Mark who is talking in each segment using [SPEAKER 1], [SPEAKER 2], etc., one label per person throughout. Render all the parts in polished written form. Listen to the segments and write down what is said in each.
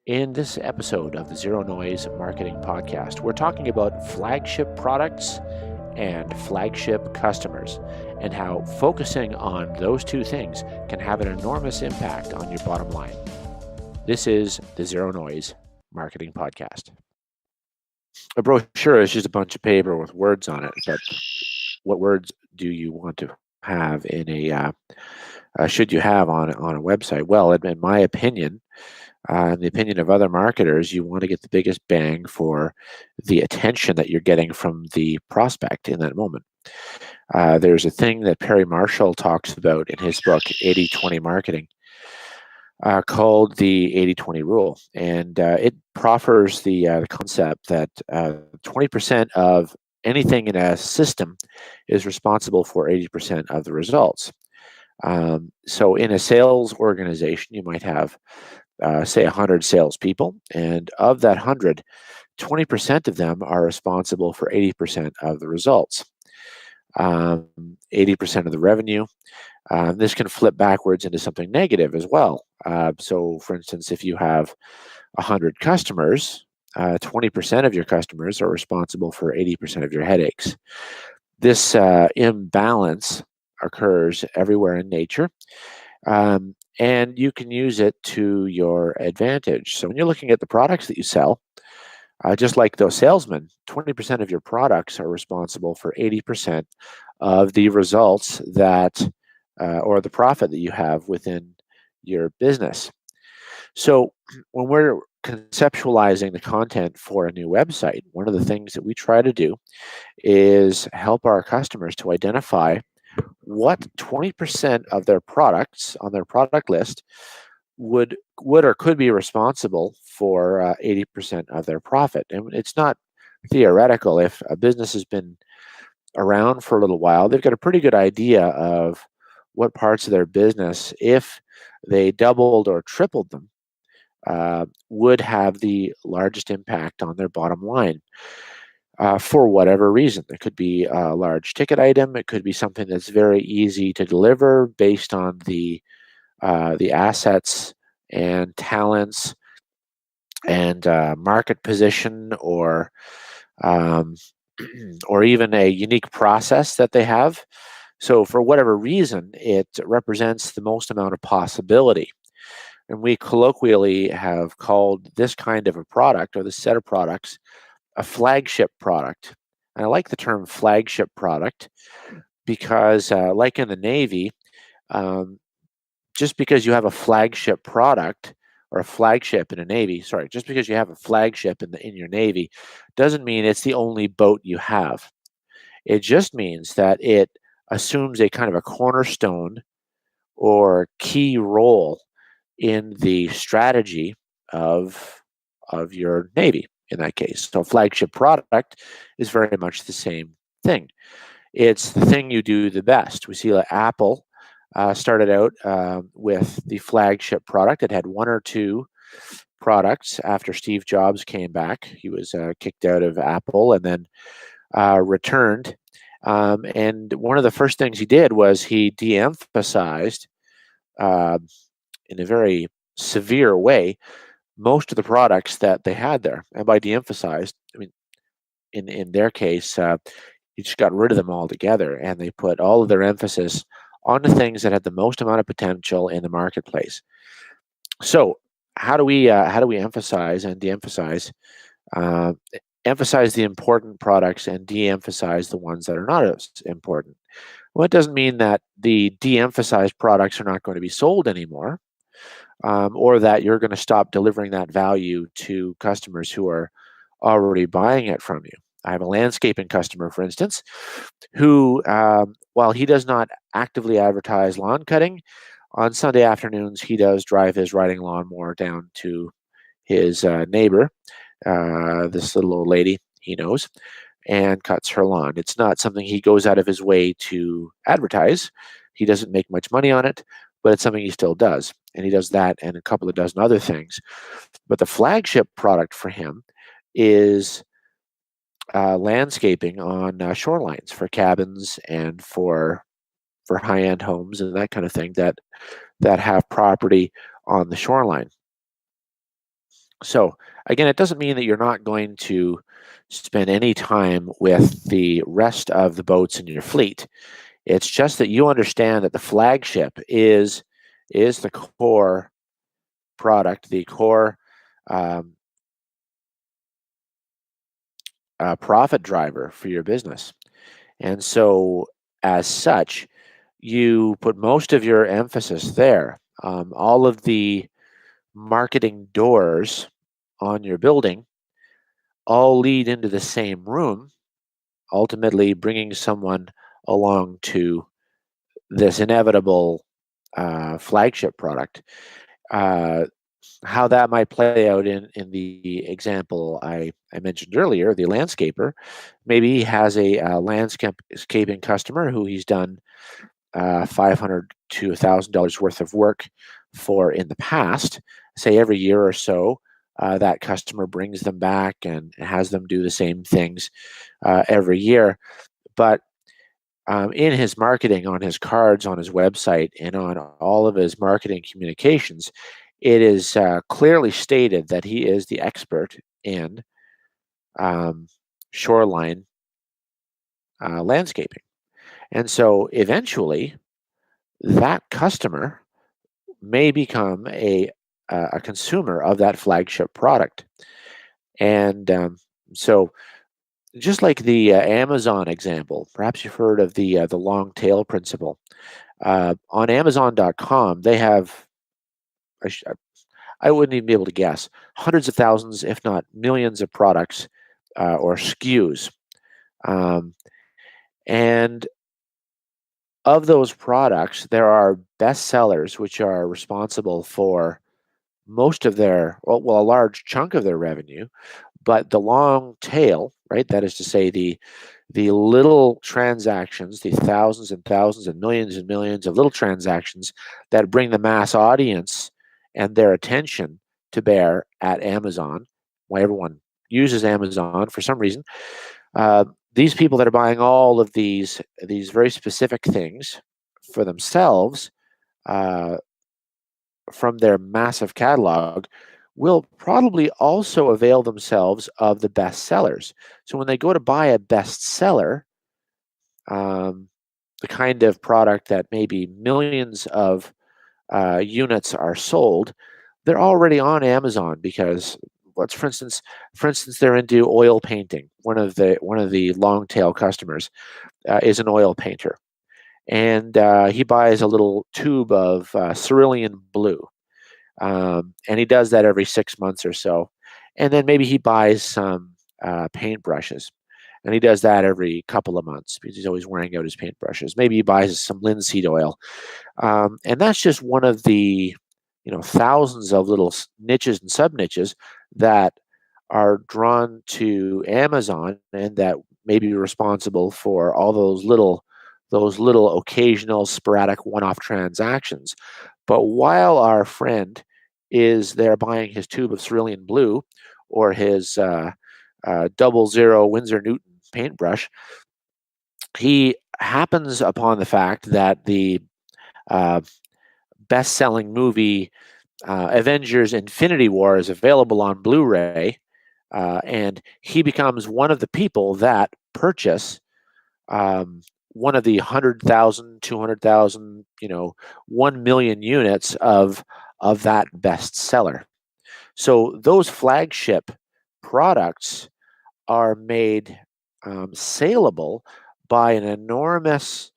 [SPEAKER 1] In this episode of the Zero Noise Marketing Podcast, we're talking about flagship products and flagship customers and how focusing on those two things can have an enormous impact on your bottom line. This is the Zero Noise Marketing Podcast. A brochure is just a bunch of paper with words on it, but what words do you want to have in should you have on a website? Well, in my opinion, in the opinion of other marketers, you want to get the biggest bang for the attention that you're getting from the prospect in that moment. There's a thing that Perry Marshall talks about in his book, 80/20 Marketing, called the 80/20 rule. And it proffers the concept that 20% of anything in a system is responsible for 80% of the results. So in a sales organization, you might have say 100 salespeople, and of that 100, 20% of them are responsible for 80% of the results, 80% of the revenue. This can flip backwards into something negative as well. So, for instance, if you have 100 customers, 20% of your customers are responsible for 80% of your headaches. This imbalance occurs everywhere in nature. And you can use it to your advantage. So when you're looking at the products that you sell, just like those salesmen, 20% of your products are responsible for 80% of the results that, or the profit that you have within your business. So when we're conceptualizing the content for a new website, one of the things that we try to do is help our customers to identify what 20% of their products on their product list would or could be responsible for 80% of their profit. And it's not theoretical. If a business has been around for a little while, they've got a pretty good idea of what parts of their business, if they doubled or tripled them, would have the largest impact on their bottom line. For whatever reason. It could be a large ticket item. It could be something that's very easy to deliver based on the assets and talents and market position, um, or even a unique process that they have. So for whatever reason, it represents the most amount of possibility. And we colloquially have called this kind of a product or this set of products a flagship product. And I like the term flagship product because, like in the Navy, um, just because you have a flagship product or a flagship in a Navy, sorry, just because you have a flagship in your Navy doesn't mean it's the only boat you have. It just means that it assumes a kind of a cornerstone or key role in the strategy of your Navy in that case. So flagship product is very much the same thing. It's the thing you do the best. We see that Apple started out with the flagship product. It had one or two products after Steve Jobs came back. He was kicked out of Apple and then returned. And one of the first things he did was he de-emphasized uh, in a very severe way most of the products that they had there. And by de-emphasized, I mean, in their case, you just got rid of them altogether, and they put all of their emphasis on the things that had the most amount of potential in the marketplace. So, how do we emphasize and de-emphasize, uh, emphasize the important products and de-emphasize the ones that are not as important? Well, it doesn't mean that the de-emphasized products are not going to be sold anymore, or that you're going to stop delivering that value to customers who are already buying it from you. I have a landscaping customer, for instance, who, while he does not actively advertise lawn cutting, on Sunday afternoons he does drive his riding lawnmower down to his neighbor, this little old lady he knows, and cuts her lawn. It's not something he goes out of his way to advertise. He doesn't make much money on it, but it's something he still does. And he does that and a couple of dozen other things. But the flagship product for him is landscaping on shorelines for cabins and for high-end homes and that kind of thing that have property on the shoreline. So again, it doesn't mean that you're not going to spend any time with the rest of the boats in your fleet. It's just that you understand that the flagship is the core product, the core um, profit driver for your business. And so, as such, you put most of your emphasis there. All of the marketing doors on your building all lead into the same room, ultimately bringing someone along to this inevitable flagship product. Uh, how that might play out in the example I mentioned earlier, the landscaper, maybe he has a landscaping customer who he's done 500 to $1,000 worth of work for in the past. Say every year or so, that customer brings them back and has them do the same things every year. But in his marketing, on his cards, on his website, and on all of his marketing communications, it is clearly stated that he is the expert in um, shoreline landscaping. And so eventually, that customer may become a consumer of that flagship product. And so, just like the Amazon example, perhaps you've heard of the long tail principle. On Amazon.com, they have I, sh- I wouldn't even be able to guess hundreds of thousands, if not millions, of products or SKUs. Um, and of those products, there are best sellers, which are responsible for most of their, well, a large chunk of their revenue, but the long tail, right? That is to say, the little transactions, the thousands and thousands and millions of little transactions that bring the mass audience and their attention to bear at Amazon, why everyone uses Amazon for some reason. Uh, these people that are buying all of these very specific things for themselves uh, from their massive catalog will probably also avail themselves of the best sellers. So when they go to buy a bestseller, um, the kind of product that maybe millions of units are sold, they're already on Amazon because let's for instance, they're into oil painting. One of the long tail customers is an oil painter, and he buys a little tube of cerulean blue, and he does that every 6 months or so, and then maybe he buys some paintbrushes. And he does that every couple of months because he's always wearing out his paintbrushes. Maybe he buys some linseed oil, and that's just one of the thousands of little niches and sub niches that are drawn to Amazon and that may be responsible for all those little occasional sporadic one-off transactions. But while our friend is there buying his tube of cerulean blue or his 00 Winsor Newton paintbrush, he happens upon the fact that the uh, best-selling movie Avengers: Infinity War is available on Blu-ray, and he becomes one of the people that purchase um, one of the 100,000, 200,000, 1 million units of that bestseller. So those flagship products are made saleable by an enormous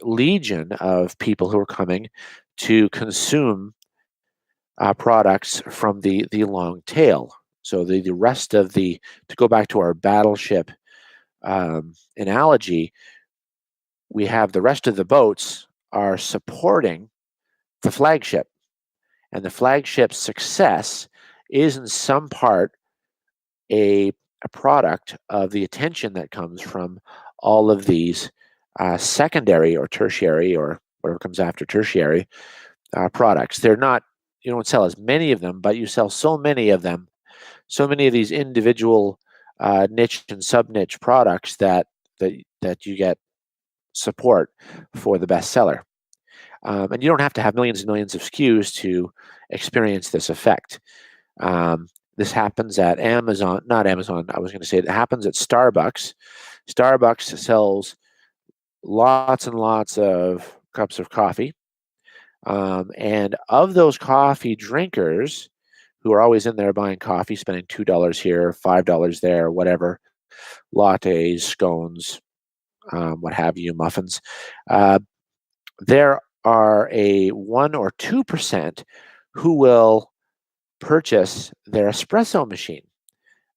[SPEAKER 1] legion of people who are coming to consume products from the long tail. So the rest of the to go back to our battleship analogy, we have the rest of the boats are supporting the flagship, and the flagship's success is in some part a a product of the attention that comes from all of these secondary or tertiary or whatever comes after tertiary products. They're not, you don't sell as many of them, but you sell so many of them, so many of these individual niche and sub niche products that you get support for the bestseller. And you don't have to have millions and millions of SKUs to experience this effect. This happens at Amazon, not Amazon. I was going to say it happens at Starbucks. Starbucks sells lots and lots of cups of coffee. And of those coffee drinkers who are always in there buying coffee, spending $2 here, $5 there, whatever, lattes, scones, what have you, muffins, uh, there are a 1 or 2% who will purchase their espresso machine,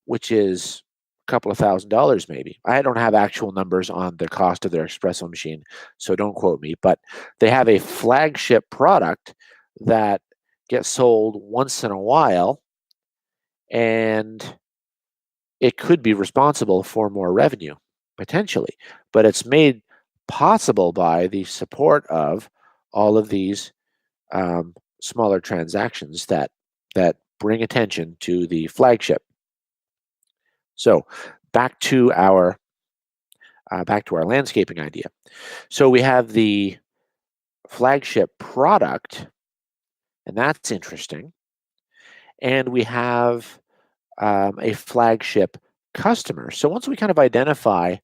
[SPEAKER 1] which is a couple of $1,000 maybe. I don't have actual numbers on the cost of their espresso machine, so don't quote me, but they have a flagship product that gets sold once in a while, and it could be responsible for more revenue potentially, but it's made possible by the support of all of these smaller transactions that bring attention to the flagship. So back to our landscaping idea. So we have the flagship product, and that's interesting. And we have a flagship customer. So once we kind of identify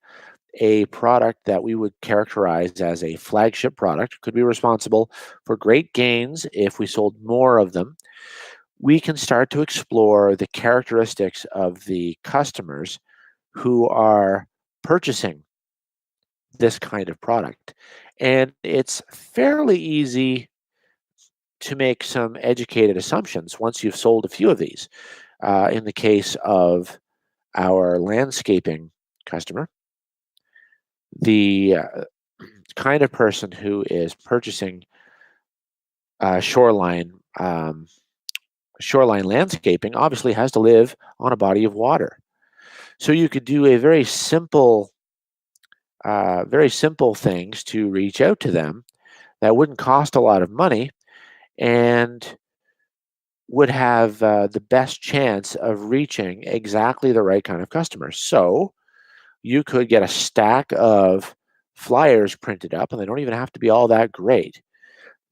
[SPEAKER 1] a product that we would characterize as a flagship product, could be responsible for great gains if we sold more of them, we can start to explore the characteristics of the customers who are purchasing this kind of product. And it's fairly easy to make some educated assumptions once you've sold a few of these. In the case of our landscaping customer, the kind of person who is purchasing shoreline shoreline landscaping obviously has to live on a body of water. So you could do a very simple things to reach out to them that wouldn't cost a lot of money and would have the best chance of reaching exactly the right kind of customer. So you could get a stack of flyers printed up, and they don't even have to be all that great,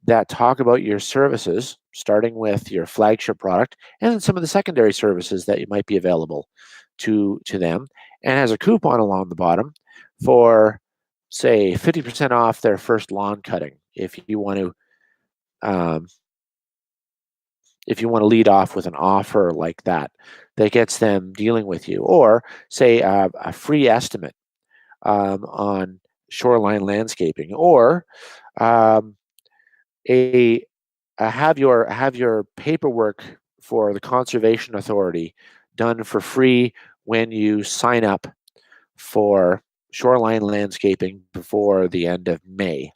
[SPEAKER 1] that talk about your services, starting with your flagship product and then some of the secondary services that might be available to them, and has a coupon along the bottom for, say, 50% off their first lawn cutting um, if you want to lead off with an offer like that that gets them dealing with you, or say a free estimate on shoreline landscaping, or um, a, have your paperwork for the conservation authority done for free when you sign up for shoreline landscaping before the end of May.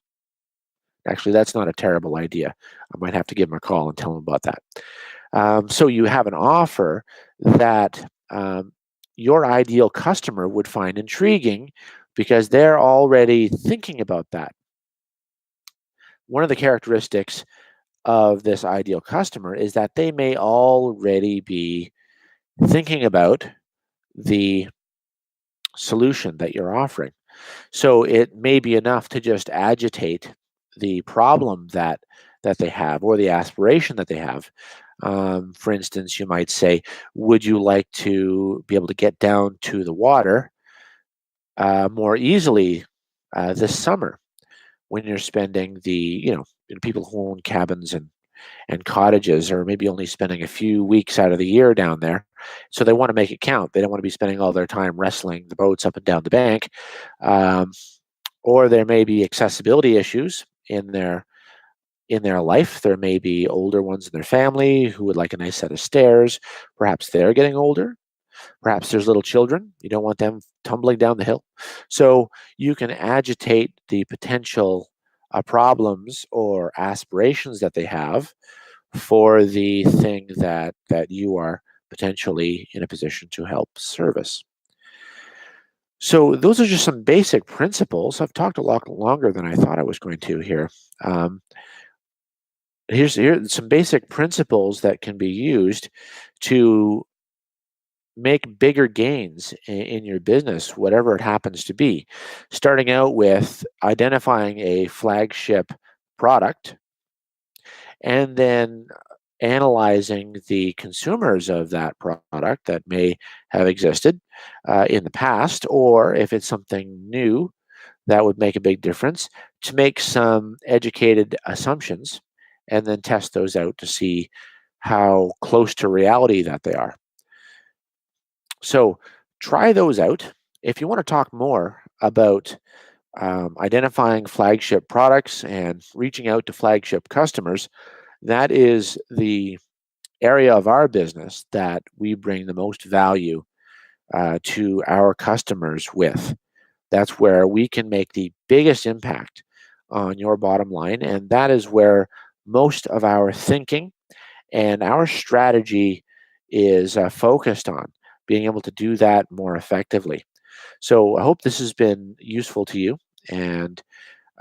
[SPEAKER 1] Actually, that's not a terrible idea. I might have to give them a call and tell them about that. So you have an offer that your ideal customer would find intriguing because they're already thinking about that. One of the characteristics of this ideal customer is that they may already be thinking about the solution that you're offering. So it may be enough to just agitate the problem that they have or the aspiration that they have. For instance, you might say, "Would you like to be able to get down to the water more easily this summer when you're spending people who own cabins and cottages are maybe only spending a few weeks out of the year down there. So they want to make it count. They don't want to be spending all their time wrestling the boats up and down the bank. Um, or there may be accessibility issues in their life. There may be older ones in their family who would like a nice set of stairs. Perhaps they're getting older. Perhaps there's little children. You don't want them tumbling down the hill. So you can agitate the potential problems or aspirations that they have for the thing that you are potentially in a position to help service. So those are just some basic principles. I've talked a lot longer than I thought I was going to here. Um, Here's some basic principles that can be used to make bigger gains in your business, whatever it happens to be. Starting out with identifying a flagship product, and then analyzing the consumers of that product that may have existed in the past, or if it's something new that would make a big difference, to make some educated assumptions and then test those out to see how close to reality that they are. So try those out. If you want to talk more about identifying flagship products and reaching out to flagship customers, that is the area of our business that we bring the most value to our customers with. That's where we can make the biggest impact on your bottom line. And that is where most of our thinking and our strategy is focused on being able to do that more effectively. So I hope this has been useful to you, and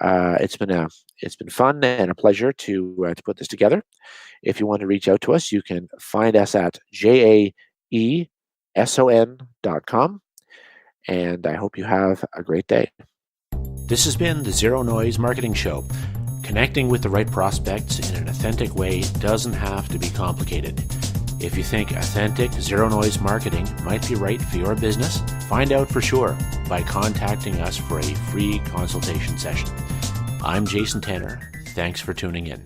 [SPEAKER 1] it's been fun and a pleasure to put this together. If you want to reach out to us, you can find us at jaeson.com, and I hope you have a great day.
[SPEAKER 2] This has been the Zero Noise Marketing Show. Connecting with the right prospects in an authentic way doesn't have to be complicated. If you think authentic, zero-noise marketing might be right for your business, find out for sure by contacting us for a free consultation session. I'm Jason Tanner. Thanks for tuning in.